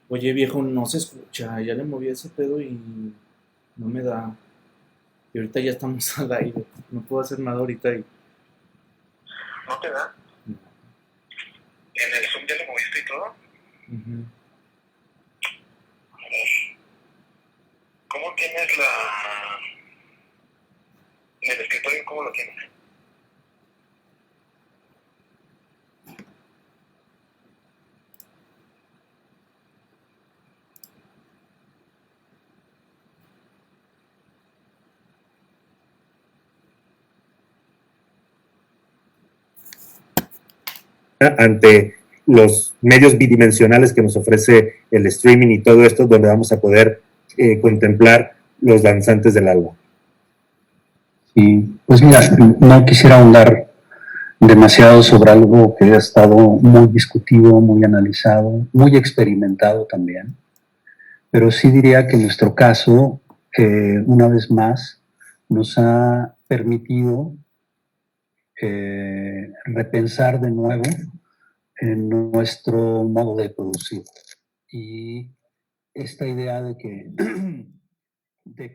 Oye, viejo, no se escucha. Ya le moví ese pedo y no me da. Y ahorita ya estamos al aire. No puedo hacer nada ahorita. ¿No te da? No. ¿En el Zoom ya le moviste y todo? Ujú. ¿Cómo tienes en el escritorio, cómo lo tienes? Ante los medios bidimensionales que nos ofrece el streaming y todo esto, donde vamos a poder contemplar los danzantes del alba. Y pues mira, no quisiera ahondar demasiado sobre algo que ha estado muy discutido, muy analizado, muy experimentado también, pero sí diría que en nuestro caso, una vez más, nos ha permitido repensar de nuevo en nuestro modo de producir. Y esta idea de que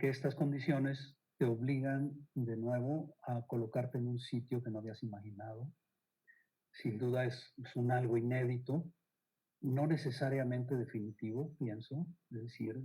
estas condiciones te obligan de nuevo a colocarte en un sitio que no habías imaginado. Sin duda es un algo inédito, no necesariamente definitivo, pienso, es decir,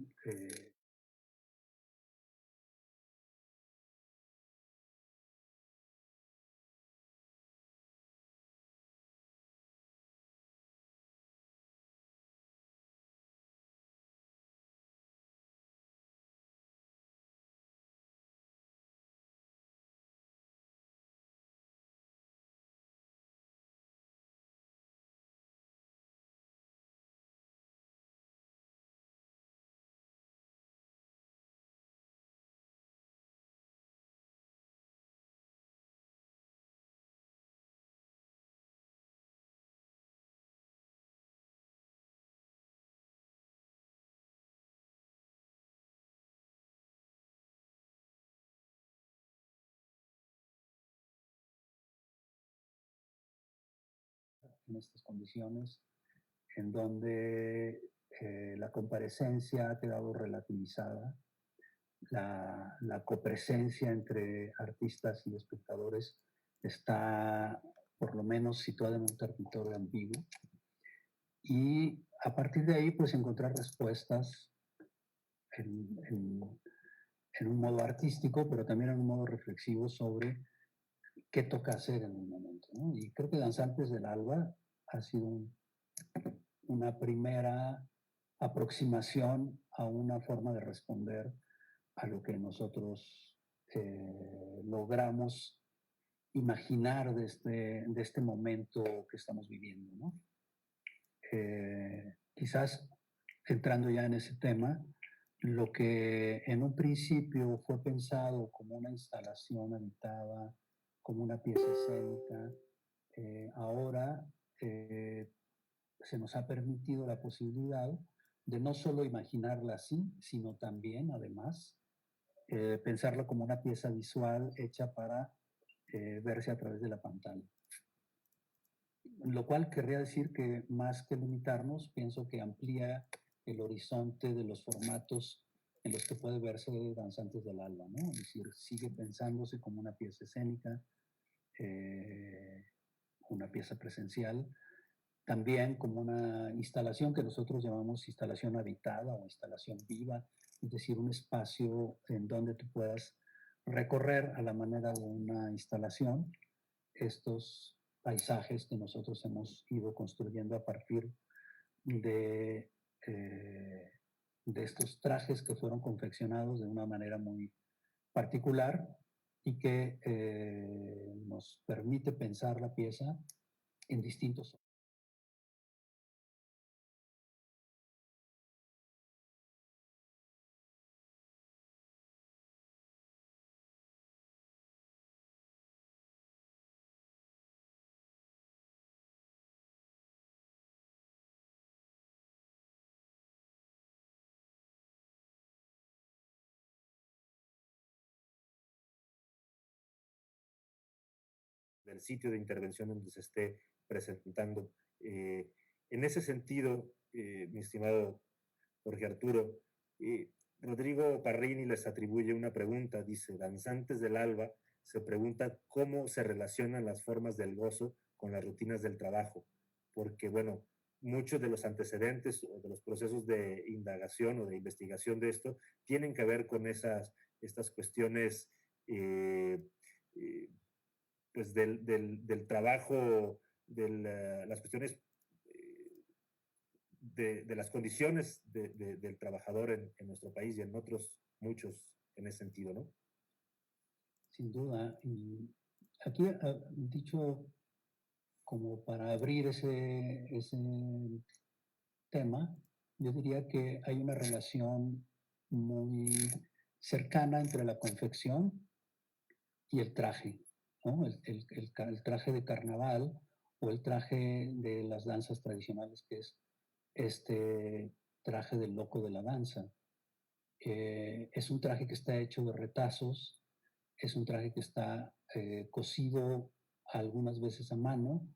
en estas condiciones en donde la comparecencia ha quedado relativizada, la copresencia entre artistas y espectadores está por lo menos situada en un territorio ambiguo. Y a partir de ahí, pues encontrar respuestas en, en, en un modo artístico, pero también en un modo reflexivo sobre qué toca hacer en un momento, ¿no? Y creo que Danzantes del Alba ha sido una primera aproximación a una forma de responder a lo que nosotros logramos imaginar de este momento que estamos viviendo, ¿no? Quizás entrando ya en ese tema, lo que en un principio fue pensado como una instalación habitada, como una pieza escénica, ahora se nos ha permitido la posibilidad de no solo imaginarla así, sino también, además, pensarla como una pieza visual hecha para verse a través de la pantalla. Lo cual querría decir que más que limitarnos, pienso que amplía el horizonte de los formatos en los que puede verse Danzantes del Alba, ¿no? Es decir, sigue pensándose como una pieza escénica, eh, una pieza presencial, también como una instalación que nosotros llamamos instalación habitada o instalación viva, es decir, un espacio en donde tú puedas recorrer a la manera de una instalación estos paisajes que nosotros hemos ido construyendo a partir de, eh, de estos trajes que fueron confeccionados de una manera muy particular y que nos permite pensar la pieza en distintos. Del sitio de intervención donde se esté presentando. En ese sentido, mi estimado Jorge Arturo. Y Rodrigo Parrini les atribuye una pregunta, dice, Danzantes del Alba se pregunta cómo se relacionan las formas del gozo con las rutinas del trabajo, porque, bueno, muchos de los antecedentes o de los procesos de indagación o de investigación de esto tienen que ver con estas cuestiones pues del trabajo, las cuestiones de las condiciones del trabajador en nuestro país y en otros muchos en ese sentido, ¿no? Sin duda. Y aquí, dicho como para abrir ese tema, yo diría que hay una relación muy cercana entre la confección y el traje, ¿no? El traje de carnaval o el traje de las danzas tradicionales, que es este traje del loco de la danza. Es un traje que está hecho de retazos, es un traje que está cosido algunas veces a mano,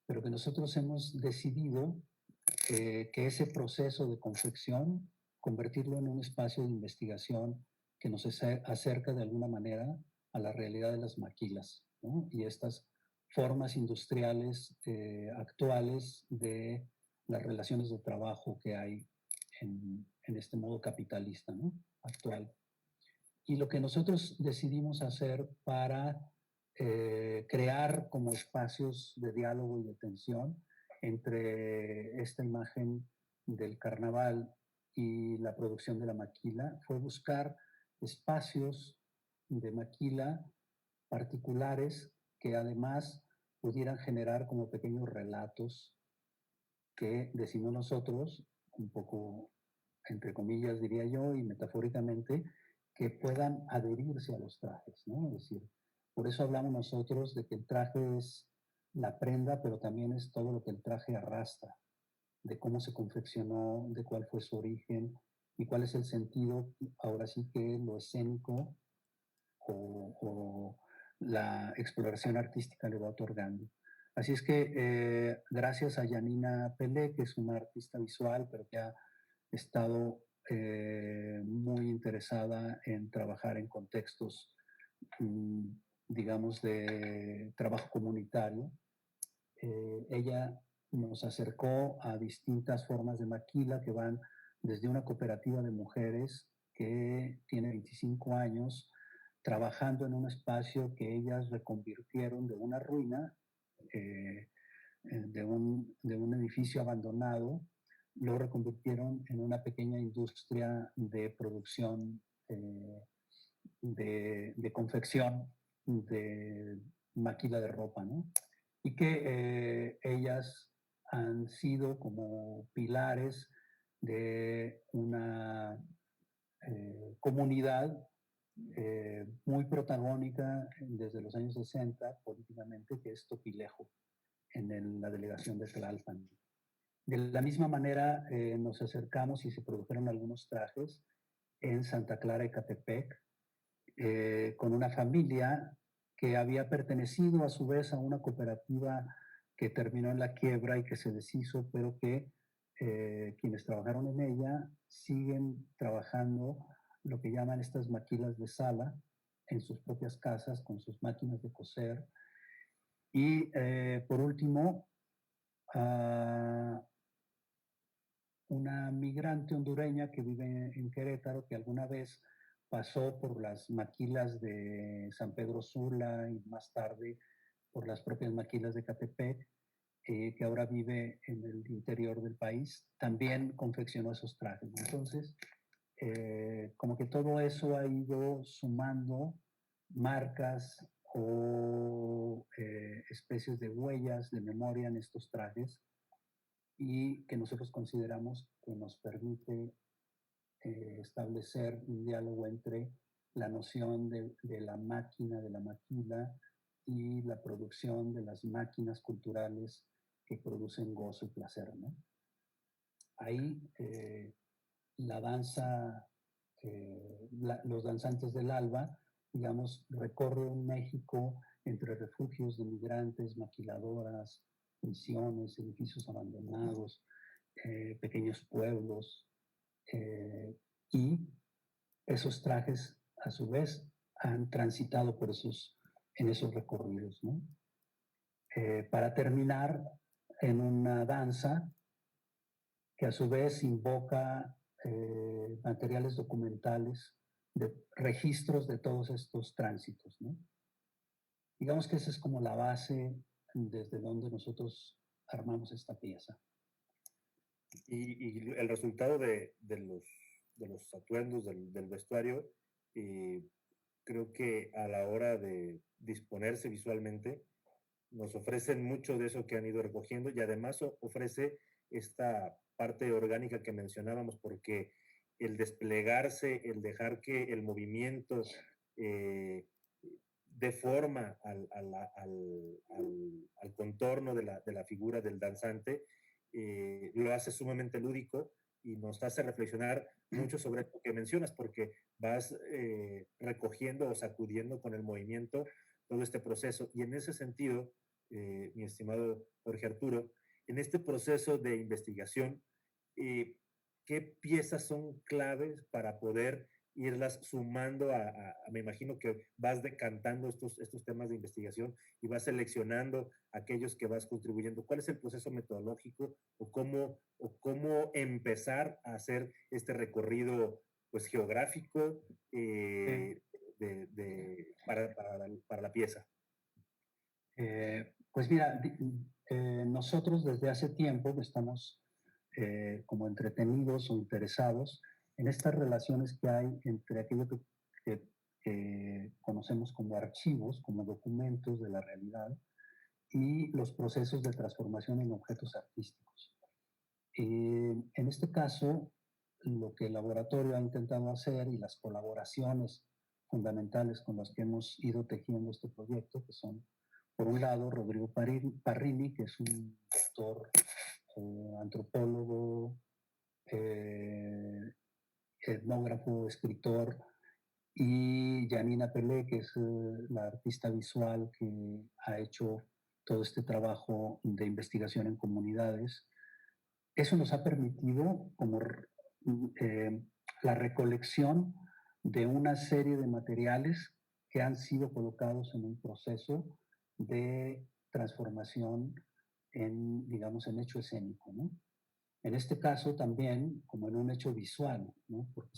pero que nosotros hemos decidido que ese proceso de confección, convertirlo en un espacio de investigación que nos acerca de alguna manera a la realidad de las maquilas, ¿no? Y estas formas industriales actuales de las relaciones de trabajo que hay en este modo capitalista, ¿no? Actual. Y lo que nosotros decidimos hacer para crear como espacios de diálogo y de tensión entre esta imagen del carnaval y la producción de la maquila fue buscar espacios de maquila particulares que además pudieran generar como pequeños relatos que decimos nosotros, un poco entre comillas diría yo y metafóricamente, que puedan adherirse a los trajes, ¿no? Es decir, por eso hablamos nosotros de que el traje es la prenda, pero también es todo lo que el traje arrastra, de cómo se confeccionó, de cuál fue su origen y cuál es el sentido, ahora sí que lo escénico o la exploración artística le va otorgando. Así es que gracias a Yanina Pelé, que es una artista visual, pero que ha estado muy interesada en trabajar en contextos, digamos, de trabajo comunitario. Ella nos acercó a distintas formas de maquila que van desde una cooperativa de mujeres que tiene 25 años trabajando en un espacio que ellas reconvirtieron de una ruina, de un edificio abandonado, lo reconvirtieron en una pequeña industria de producción, de confección, de maquila de ropa, ¿no? Y que ellas han sido como pilares de una comunidad muy protagónica desde los años 60 políticamente, que es Topilejo, la delegación de Tlalpan. De la misma manera nos acercamos y se produjeron algunos trajes en Santa Clara, Ecatepec, con una familia que había pertenecido a su vez a una cooperativa que terminó en la quiebra y que se deshizo, pero que quienes trabajaron en ella siguen trabajando lo que llaman estas maquilas de sala en sus propias casas con sus máquinas de coser. Y por último, una migrante hondureña que vive en Querétaro, que alguna vez pasó por las maquilas de San Pedro Sula y más tarde por las propias maquilas de Catepec, que ahora vive en el interior del país, también confeccionó esos trajes. Entonces, como que todo eso ha ido sumando marcas o especies de huellas de memoria en estos trajes y que nosotros consideramos que nos permite establecer un diálogo entre la noción de la máquina, de la maquila y la producción de las máquinas culturales que producen gozo y placer, ¿no? Ahí la danza, los danzantes del alba, digamos, recorren México entre refugios de migrantes, maquiladoras, prisiones, edificios abandonados, pequeños pueblos, y esos trajes, a su vez, han transitado en esos recorridos, ¿no? Para terminar en una danza que a su vez invoca materiales documentales, de registros de todos estos tránsitos, ¿no? Digamos que esa es como la base desde donde nosotros armamos esta pieza. Y el resultado de los atuendos, del vestuario, creo que a la hora de disponerse visualmente, nos ofrecen mucho de eso que han ido recogiendo y además ofrece esta parte orgánica que mencionábamos, porque el desplegarse, el dejar que el movimiento dé forma al contorno de la figura del danzante, lo hace sumamente lúdico y nos hace reflexionar mucho sobre lo que mencionas, porque vas recogiendo o sacudiendo con el movimiento todo este proceso. Y en ese sentido, mi estimado Jorge Arturo, en este proceso de investigación, ¿qué piezas son claves para poder irlas sumando me imagino que vas decantando estos temas de investigación y vas seleccionando aquellos que vas contribuyendo? ¿Cuál es el proceso metodológico o cómo empezar a hacer este recorrido pues, geográfico para la pieza? Pues mira, nosotros desde hace tiempo que estamos como entretenidos o interesados en estas relaciones que hay entre aquello que conocemos como archivos, como documentos de la realidad, y los procesos de transformación en objetos artísticos. En este caso, lo que el laboratorio ha intentado hacer y las colaboraciones fundamentales con las que hemos ido tejiendo este proyecto, que son, por un lado, Rodrigo Parrini, que es un doctor antropólogo, etnógrafo, escritor, y Janina Pelé, que es la artista visual que ha hecho todo este trabajo de investigación en comunidades. Eso nos ha permitido como la recolección de una serie de materiales que han sido colocados en un proceso de transformación en, digamos, en hecho escénico, ¿no? En este caso también como en un hecho visual, ¿no? Porque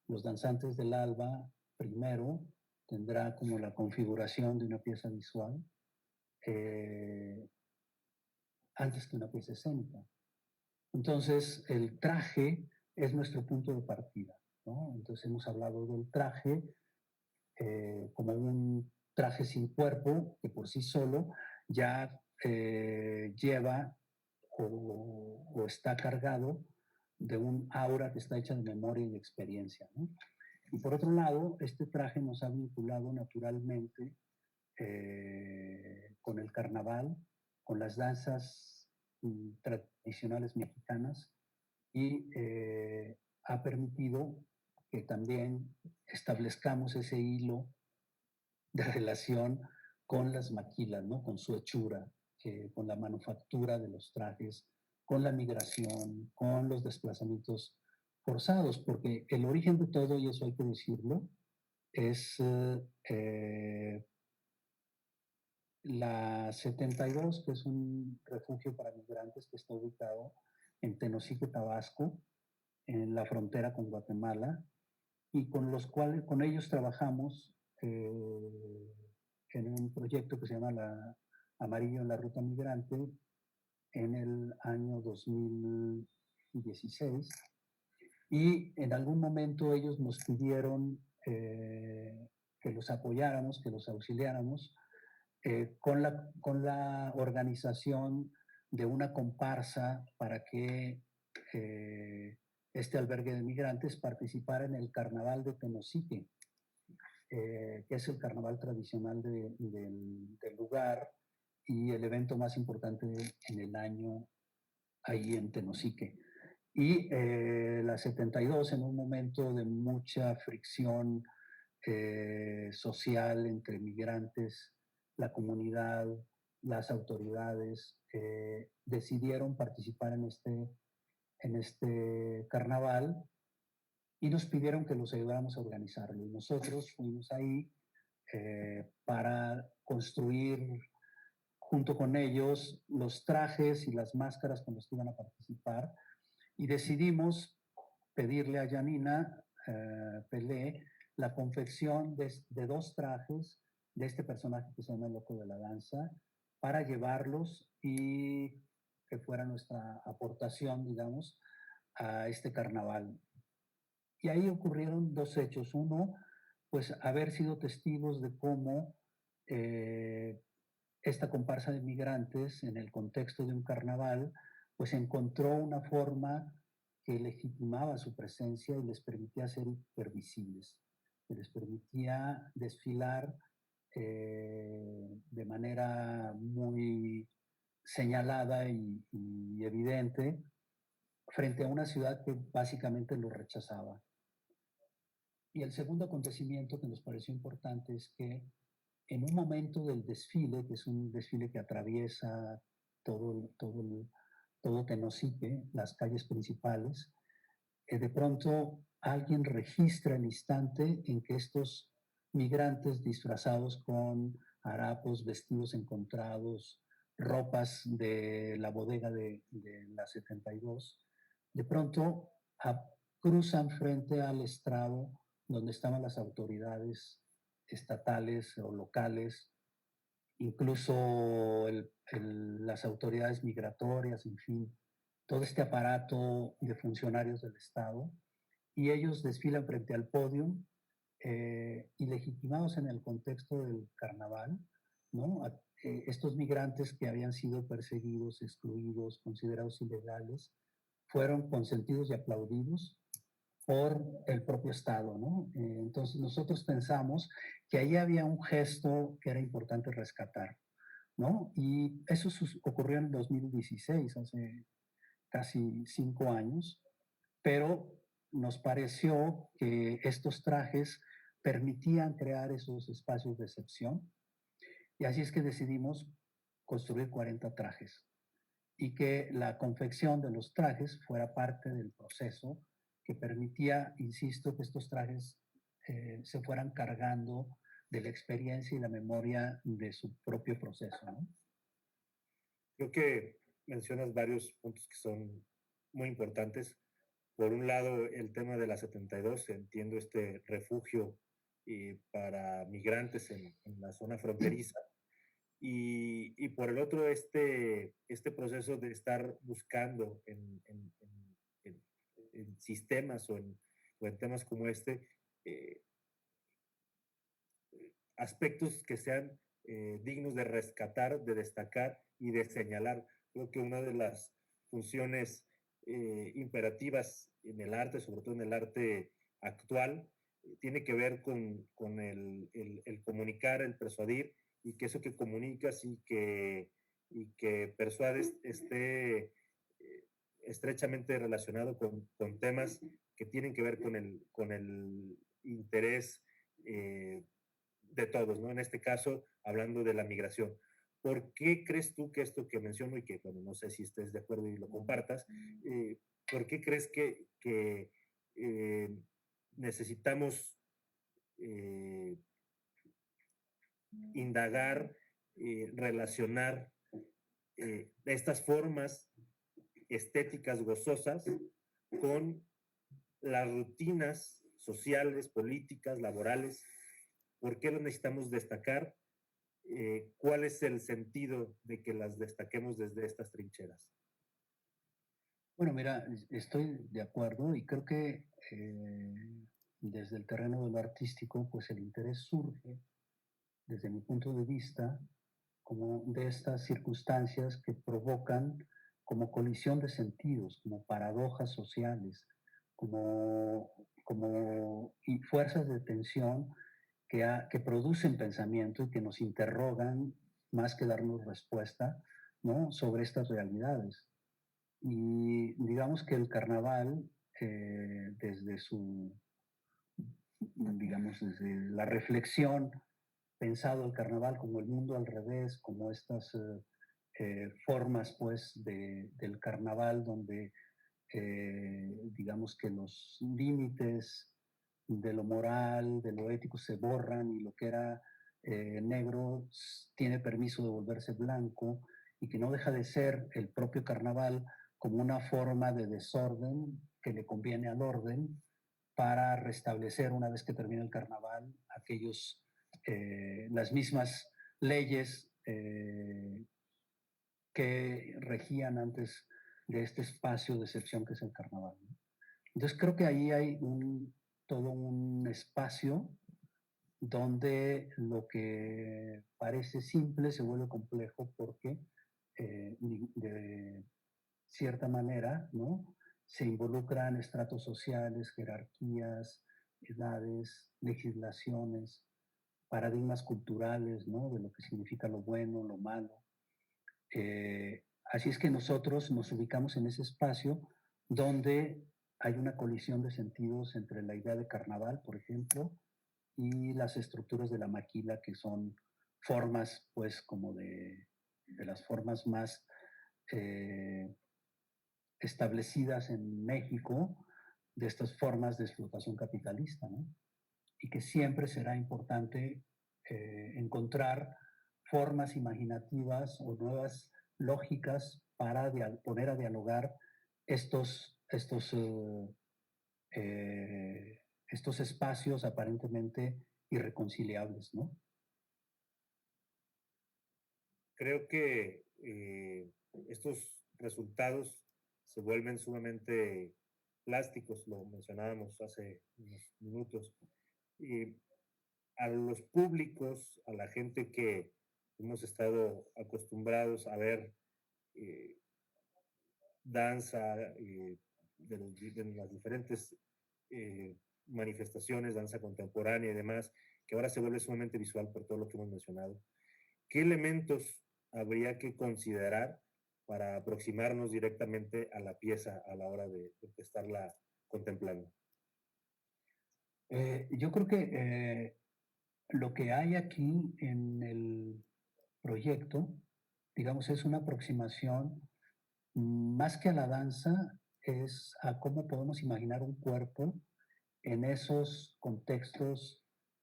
los danzantes del alba, primero tendrá como la configuración de una pieza visual antes que una pieza escénica. Entonces, el traje es nuestro punto de partida, ¿no? Entonces, hemos hablado del traje como un traje sin cuerpo que por sí solo ya lleva o está cargado de un aura que está hecha de memoria y de experiencia, ¿no? Y por otro lado, este traje nos ha vinculado naturalmente con el carnaval, con las danzas tradicionales mexicanas y ha permitido que también establezcamos ese hilo de relación con las maquilas, ¿no? Con su hechura, con la manufactura de los trajes, con la migración, con los desplazamientos forzados, porque el origen de todo, y eso hay que decirlo, es la 72, que es un refugio para migrantes que está ubicado en Tenosique, Tabasco, en la frontera con Guatemala, y con ellos trabajamos en un proyecto que se llama Amarillo en la Ruta Migrante en el año 2016. Y en algún momento ellos nos pidieron que los apoyáramos, que los auxiliáramos con la organización de una comparsa para que este albergue de migrantes participara en el Carnaval de Tenosique, que es el carnaval tradicional del lugar y el evento más importante en el año ahí en Tenosique. Y la 72, en un momento de mucha fricción social entre migrantes, la comunidad, las autoridades, decidieron participar en este carnaval y nos pidieron que los ayudáramos a organizarlo. Y nosotros fuimos ahí para construir junto con ellos los trajes y las máscaras con los que iban a participar y decidimos pedirle a Janina Pelé la confección de 2 trajes de este personaje que se llama el Loco de la Danza para llevarlos y que fuera nuestra aportación, digamos, a este carnaval. Y ahí ocurrieron 2 hechos. Uno, pues haber sido testigos de cómo esta comparsa de migrantes en el contexto de un carnaval, pues encontró una forma que legitimaba su presencia y les permitía ser hipervisibles, que les permitía desfilar de manera muy señalada y evidente frente a una ciudad que básicamente lo rechazaba. Y el segundo acontecimiento que nos pareció importante es que en un momento del desfile, que es un desfile que atraviesa todo Tenosique, las calles principales, de pronto alguien registra el instante en que estos migrantes disfrazados con harapos, vestidos encontrados, ropas de la bodega de la 72, de pronto cruzan frente al estrado donde estaban las autoridades estatales o locales, incluso las autoridades migratorias, en fin, todo este aparato de funcionarios del Estado, y ellos desfilan frente al podio y legitimados en el contexto del carnaval, ¿no? Estos migrantes que habían sido perseguidos, excluidos, considerados ilegales, fueron consentidos y aplaudidos por el propio Estado, ¿no? Entonces nosotros pensamos que ahí había un gesto que era importante rescatar, ¿no? Y eso ocurrió en 2016, hace casi 5 años, pero nos pareció que estos trajes permitían crear esos espacios de excepción y así es que decidimos construir 40 trajes y que la confección de los trajes fuera parte del proceso que permitía, insisto, que estos trajes se fueran cargando de la experiencia y la memoria de su propio proceso, ¿no? Creo que mencionas varios puntos que son muy importantes. Por un lado, el tema de la 72, entiendo este refugio para migrantes en la zona fronteriza. Y por el otro, este proceso de estar buscando en sistemas o en temas como este, eh, aspectos que sean dignos de rescatar, de destacar y de señalar. Creo que una de las funciones imperativas en el arte, sobre todo en el arte actual, tiene que ver con el comunicar, el persuadir, y que eso que comunicas y que persuades esté estrechamente relacionado con temas que tienen que ver con el interés de todos, ¿no? En este caso, hablando de la migración. ¿Por qué crees tú que esto que menciono y que, bueno, no sé si estés de acuerdo y lo compartas, ¿por qué crees que necesitamos indagar, relacionar estas formas estéticas gozosas con las rutinas sociales, políticas, laborales? ¿Por qué lo necesitamos destacar? ¿Cuál es el sentido de que las destaquemos desde estas trincheras? Bueno, mira, estoy de acuerdo y creo que desde el terreno de lo artístico, pues el interés surge, desde mi punto de vista, como de estas circunstancias que provocan como colisión de sentidos, como paradojas sociales, y fuerzas de tensión que producen pensamiento y que nos interrogan más que darnos respuesta, ¿no? Sobre estas realidades. Y digamos que el carnaval, desde desde la reflexión, pensado el carnaval como el mundo al revés, como estas formas, pues, del carnaval donde digamos que los límites de lo moral, de lo ético se borran y lo que era negro tiene permiso de volverse blanco y que no deja de ser el propio carnaval como una forma de desorden que le conviene al orden para restablecer una vez que termina el carnaval las mismas leyes que regían antes de este espacio de excepción que es el carnaval, ¿no? Entonces creo que ahí hay todo un espacio donde lo que parece simple se vuelve complejo porque de cierta manera, ¿no? Se involucran estratos sociales, jerarquías, edades, legislaciones, paradigmas culturales, ¿no? De lo que significa lo bueno, lo malo. Así es que nosotros nos ubicamos en ese espacio donde hay una colisión de sentidos entre la idea de carnaval, por ejemplo, y las estructuras de la maquila, que son formas, pues, como de las formas más establecidas en México de estas formas de explotación capitalista, ¿no? Y que siempre será importante encontrar formas imaginativas o nuevas lógicas para poner a dialogar estos espacios aparentemente irreconciliables, ¿no? Creo que estos resultados se vuelven sumamente plásticos, lo mencionábamos hace unos minutos, y a los públicos, a la gente que hemos estado acostumbrados a ver eh, danza de las diferentes manifestaciones, danza contemporánea y demás, que ahora se vuelve sumamente visual por todo lo que hemos mencionado. ¿Qué elementos habría que considerar para aproximarnos directamente a la pieza a la hora de estarla contemplando? Yo creo que lo que hay aquí en el proyecto, digamos, es una aproximación más que a la danza, es a cómo podemos imaginar un cuerpo en esos contextos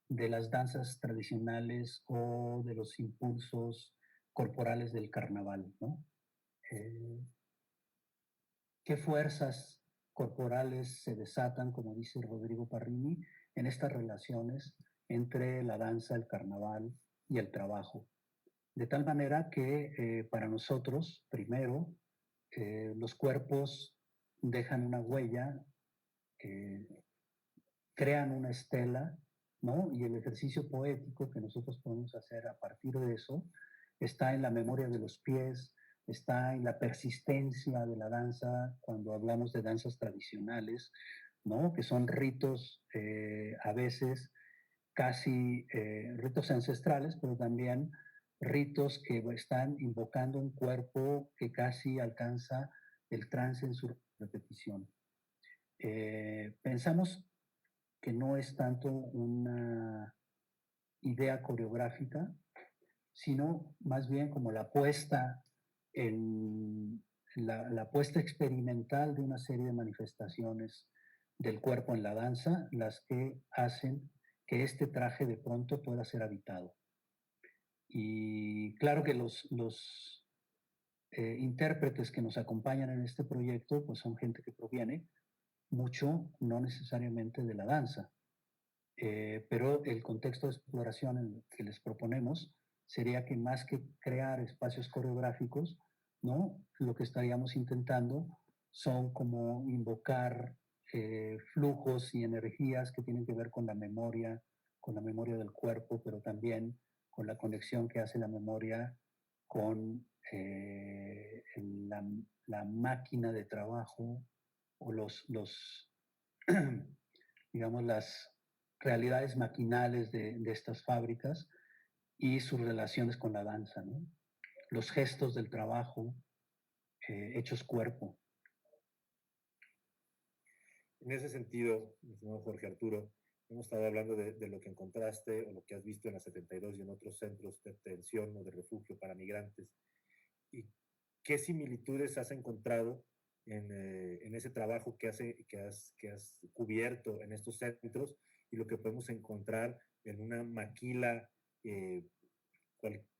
de las danzas tradicionales o de los impulsos corporales del carnaval, ¿no? Eh, ¿Qué fuerzas corporales se desatan, como dice Rodrigo Parrini, en estas relaciones entre la danza, el carnaval y el trabajo? De tal manera que para nosotros, primero, los cuerpos dejan una huella, eh, crean una estela, ¿no? Y el ejercicio poético que nosotros podemos hacer a partir de eso está en la memoria de los pies, está en la persistencia de la danza cuando hablamos de danzas tradicionales, ¿no? Que son ritos a veces casi ritos ancestrales, pero también ritos que están invocando un cuerpo que casi alcanza el trance en su repetición. Pensamos que no es tanto una idea coreográfica, sino más bien como la puesta la puesta experimental de una serie de manifestaciones del cuerpo en la danza, las que hacen que este traje de pronto pueda ser habitado. Y claro que los intérpretes que nos acompañan en este proyecto, pues son gente que proviene mucho, no necesariamente de la danza, pero el contexto de exploración en el que les proponemos sería que más que crear espacios coreográficos, ¿no? Lo que estaríamos intentando son como invocar flujos y energías que tienen que ver con la memoria del cuerpo, pero también con la conexión que hace la memoria con la, la máquina de trabajo o digamos, las realidades maquinales de estas fábricas y sus relaciones con la danza, ¿no? Los gestos del trabajo hechos cuerpo. En ese sentido, mi estimado Jorge Arturo, hemos estado hablando de lo que encontraste o lo que has visto en la 72 y en otros centros de detención o de refugio para migrantes. ¿Y qué similitudes has encontrado en ese trabajo que has cubierto en estos centros y lo que podemos encontrar en una maquila,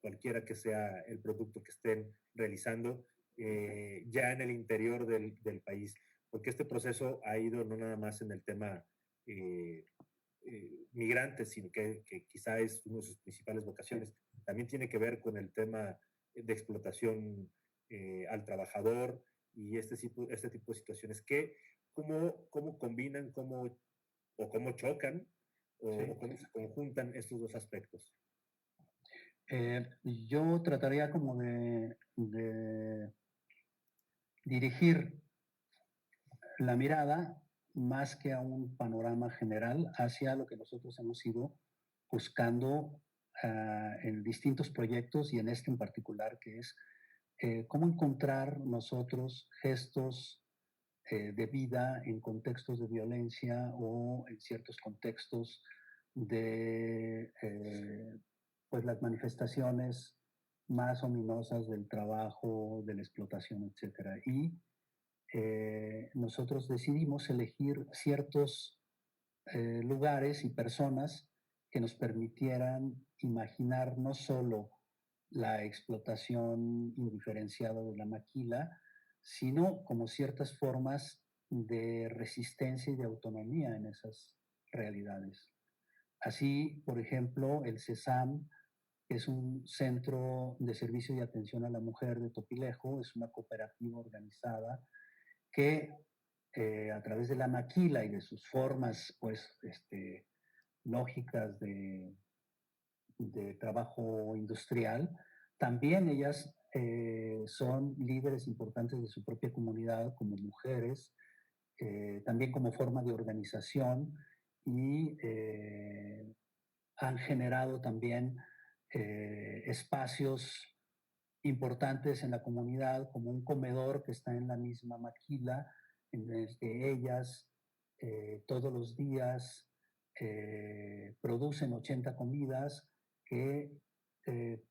cualquiera que sea el producto que estén realizando, ya en el interior del país. Porque este proceso ha ido no nada más en el tema migrantes, sino que quizá es una de sus principales vocaciones. También tiene que ver con el tema de explotación al trabajador y este tipo de situaciones que cómo combinan, o cómo chocan, o cómo se conjuntan estos dos aspectos. Yo trataría como de dirigir la mirada más que a un panorama general hacia lo que nosotros hemos ido buscando en distintos proyectos y en este en particular, que es cómo encontrar nosotros gestos de vida en contextos de violencia o en ciertos contextos de pues las manifestaciones más ominosas del trabajo, de la explotación, etcétera. Y nosotros decidimos elegir ciertos lugares y personas que nos permitieran imaginar no solo la explotación indiferenciada de la maquila, sino como ciertas formas de resistencia y de autonomía en esas realidades. Así, por ejemplo, el CESAM es un centro de servicio y atención a la mujer de Topilejo, es una cooperativa organizada que a través de la maquila y de sus formas pues, lógicas de trabajo industrial, también ellas son líderes importantes de su propia comunidad como mujeres, también como forma de organización y han generado también espacios importantes en la comunidad, como un comedor que está en la misma maquila, en el que ellas todos los días producen 80 comidas que, eh,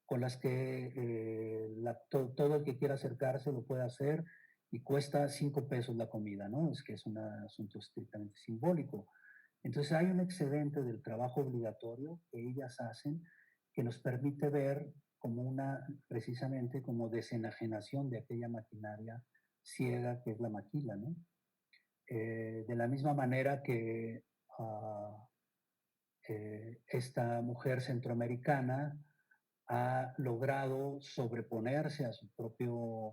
con las que todo el que quiera acercarse lo puede hacer y cuesta 5 pesos la comida, ¿no? Es que es un asunto estrictamente simbólico. Entonces hay un excedente del trabajo obligatorio que ellas hacen que nos permite ver como precisamente como desenajenación de aquella maquinaria ciega que es la maquila, ¿no? De la misma manera que esta mujer centroamericana ha logrado sobreponerse a su propio,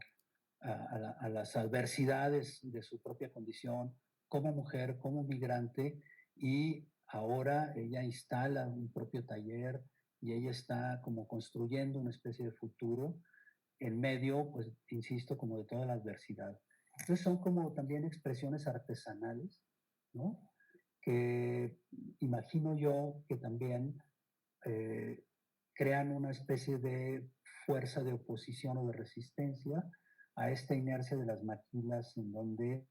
a las adversidades de su propia condición como mujer, como migrante, y ahora ella instala un propio taller y ella está como construyendo una especie de futuro en medio, pues, insisto, como de toda la adversidad. Entonces son como también expresiones artesanales, ¿no? Que imagino yo que también eh, crean una especie de fuerza de oposición o de resistencia a esta inercia de las maquilas en donde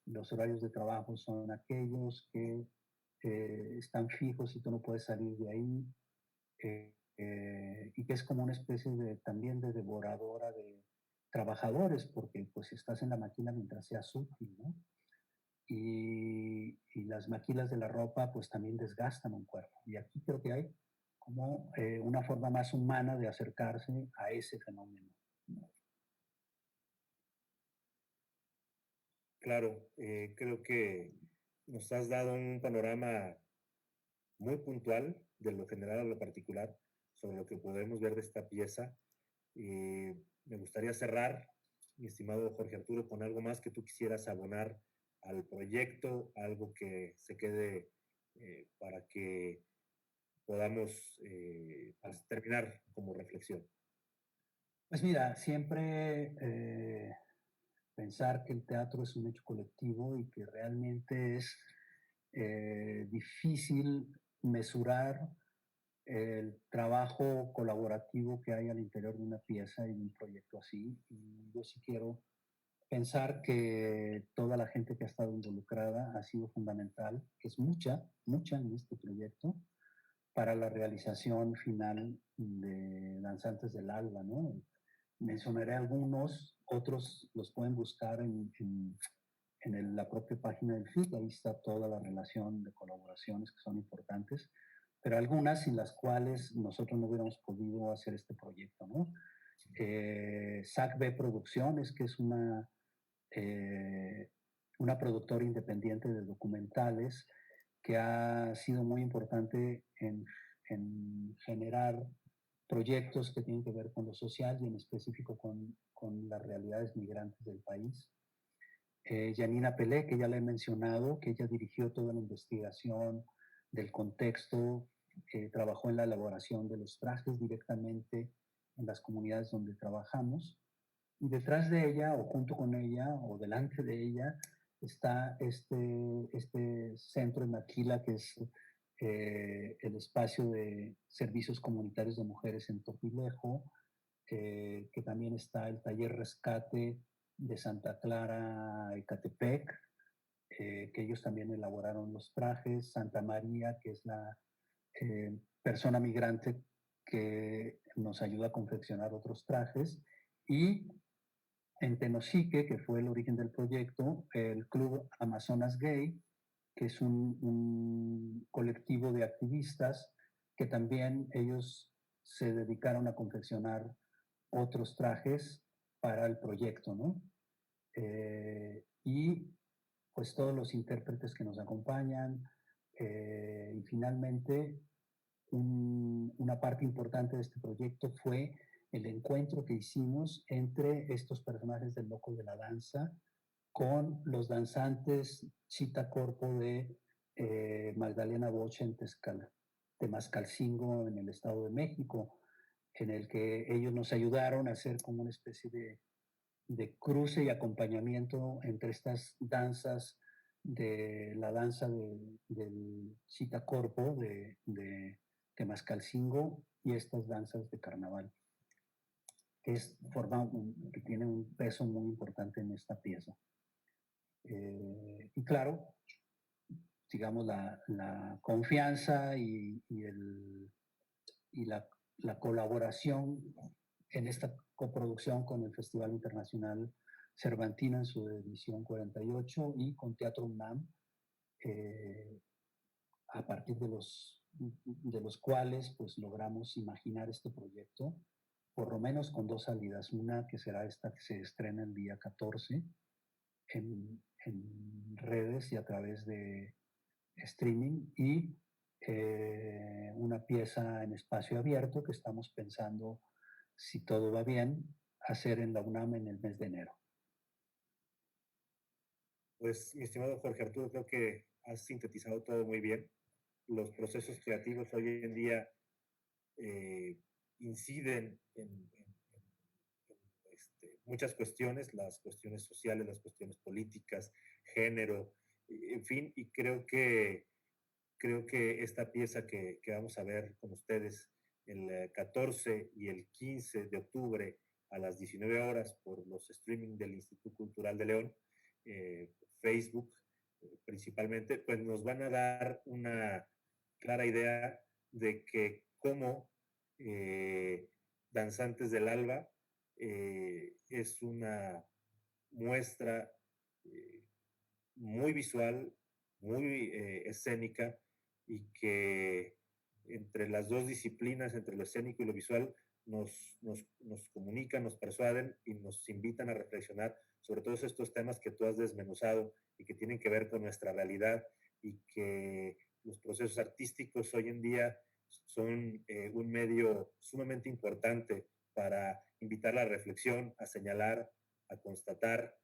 los horarios de trabajo son aquellos que están fijos y tú no puedes salir de ahí, y que es como una especie también de devoradora de trabajadores, porque pues estás en la máquina mientras seas útil, ¿no? Y las maquilas de la ropa pues también desgastan un cuerpo. Y aquí creo que hay como una forma más humana de acercarse a ese fenómeno. Claro, creo que nos has dado un panorama muy puntual de lo general a lo particular sobre lo que podemos ver de esta pieza. Me gustaría cerrar, mi estimado Jorge Arturo, con algo más que tú quisieras abonar al proyecto, algo que se quede para que podamos pues, terminar como reflexión. Pues mira, siempre pensar que el teatro es un hecho colectivo y que realmente es difícil mesurar el trabajo colaborativo que hay al interior de una pieza y de un proyecto así. Y yo sí quiero pensar que toda la gente que ha estado involucrada ha sido fundamental, que es mucha, mucha en este proyecto, para la realización final de Danzantes del Alba, ¿no? Mencionaré algunos, otros los pueden buscar la propia página del FIC, ahí está toda la relación de colaboraciones que son importantes, pero algunas sin las cuales nosotros no hubiéramos podido hacer este proyecto, ¿no? SAC-B Producciones, que es una productora independiente de documentales que ha sido muy importante en generar proyectos que tienen que ver con lo social y en específico con las realidades migrantes del país. Janina Pelé, que ya le he mencionado, que ella dirigió toda la investigación del contexto, trabajó en la elaboración de los trajes directamente en las comunidades donde trabajamos. Y detrás de ella, o junto con ella, o delante de ella, está este centro en Aquila, que es el espacio de servicios comunitarios de mujeres en Topilejo, que también está el taller Rescate de Santa Clara, Ecatepec, que ellos también elaboraron los trajes, Santa María, que es la persona migrante que nos ayuda a confeccionar otros trajes, y en Tenosique, que fue el origen del proyecto, el Club Amazonas Gay, que es un colectivo de activistas que también ellos se dedicaron a confeccionar otros trajes para el proyecto, ¿no? Y pues todos los intérpretes que nos acompañan, y finalmente una parte importante de este proyecto fue el encuentro que hicimos entre estos personajes del Loco de la Danza con los danzantes Chita Corpo de Magdalena Bocha en Temascalcingo, en el Estado de México, en el que ellos nos ayudaron a hacer como una especie de cruce y acompañamiento entre estas danzas de la danza del Chita Corpo de Temascalcingo y estas danzas de carnaval, que tiene un peso muy importante en esta pieza. Y claro, digamos, la confianza y la colaboración en esta coproducción con el Festival Internacional Cervantino en su edición 48 y con Teatro UNAM, a partir de los cuales pues logramos imaginar este proyecto, por lo menos con dos salidas. Una que será esta que se estrena el día 14 en redes y a través de streaming, y una pieza en espacio abierto que estamos pensando, si todo va bien, hacer en la UNAM en el mes de enero. Pues, mi estimado Jorge Arturo, creo que has sintetizado todo muy bien. Los procesos creativos hoy en día inciden en muchas cuestiones, las cuestiones sociales, las cuestiones políticas, género, en fin, y creo que esta pieza que vamos a ver con ustedes el 14 y el 15 de octubre a las 19 horas por los streaming del Instituto Cultural de León, Facebook principalmente, pues nos van a dar una clara idea de que cómo Danzantes del Alba es una muestra muy visual, muy escénica, y que entre las dos disciplinas, entre lo escénico y lo visual, nos comunican, nos persuaden y nos invitan a reflexionar sobre todos estos temas que tú has desmenuzado y que tienen que ver con nuestra realidad, y que los procesos artísticos hoy en día son un medio sumamente importante para invitar a la reflexión, a señalar, a constatar,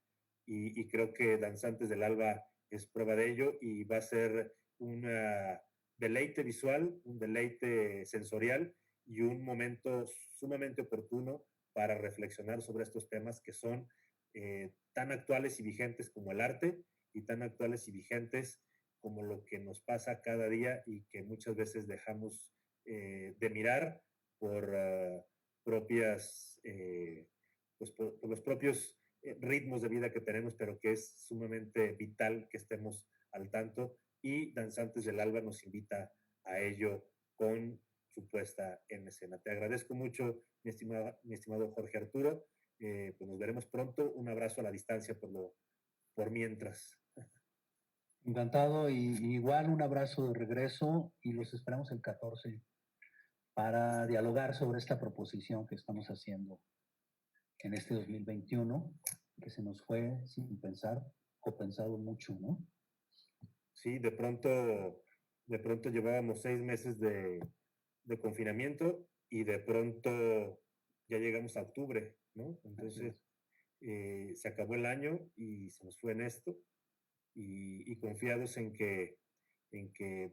y creo que Danzantes del Alba es prueba de ello, y va a ser un deleite visual, un deleite sensorial y un momento sumamente oportuno para reflexionar sobre estos temas que son tan actuales y vigentes como el arte, y tan actuales y vigentes como lo que nos pasa cada día y que muchas veces dejamos de mirar por propias, pues por los propios ritmos de vida que tenemos, pero que es sumamente vital que estemos al tanto, y Danzantes del Alba nos invita a ello con puesta en escena. Te agradezco mucho, mi estimado Jorge Arturo. Pues nos veremos pronto. Un abrazo a la distancia por mientras. Encantado, y igual un abrazo de regreso, y los esperamos el 14 para dialogar sobre esta proposición que estamos haciendo en este 2021, que se nos fue sin pensar o pensado mucho, ¿no? Sí, de pronto llevábamos 6 meses de confinamiento y de pronto ya llegamos a octubre, ¿no? Entonces se acabó el año y se nos fue en esto, y confiados en que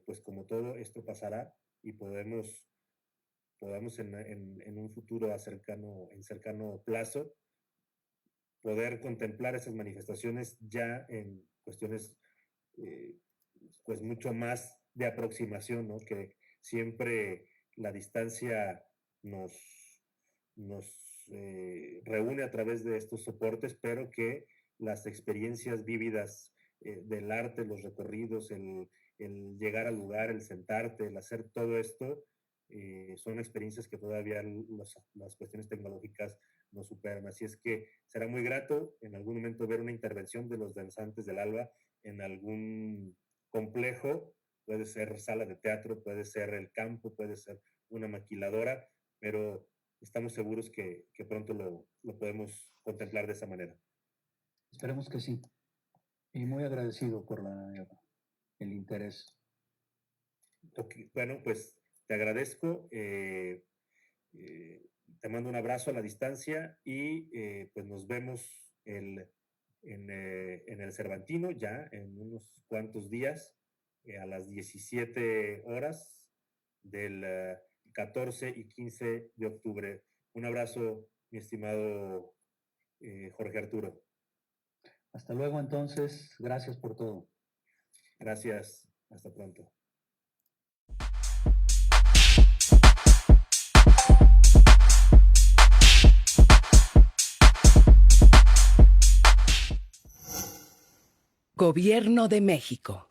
pues como todo esto pasará y podamos en un futuro en cercano plazo poder contemplar esas manifestaciones ya en cuestiones pues mucho más de aproximación, ¿no? Que siempre la distancia nos reúne a través de estos soportes, pero que las experiencias vívidas del arte, los recorridos, el llegar al lugar, el sentarte, el hacer todo esto, son experiencias que todavía las cuestiones tecnológicas nos superan. Así es que será muy grato en algún momento ver una intervención de los danzantes del alba en algún complejo, puede ser sala de teatro, puede ser el campo, puede ser una maquiladora, pero estamos seguros que pronto lo podemos contemplar de esa manera. Esperemos que sí. Y muy agradecido por el interés. Okay, bueno, pues te agradezco. Te mando un abrazo a la distancia y pues nos vemos en el Cervantino ya en unos cuantos días a las 17 horas del 14 y 15 de octubre. Un abrazo, mi estimado Jorge Arturo. Hasta luego entonces, gracias por todo. Gracias, hasta pronto. Gobierno de México.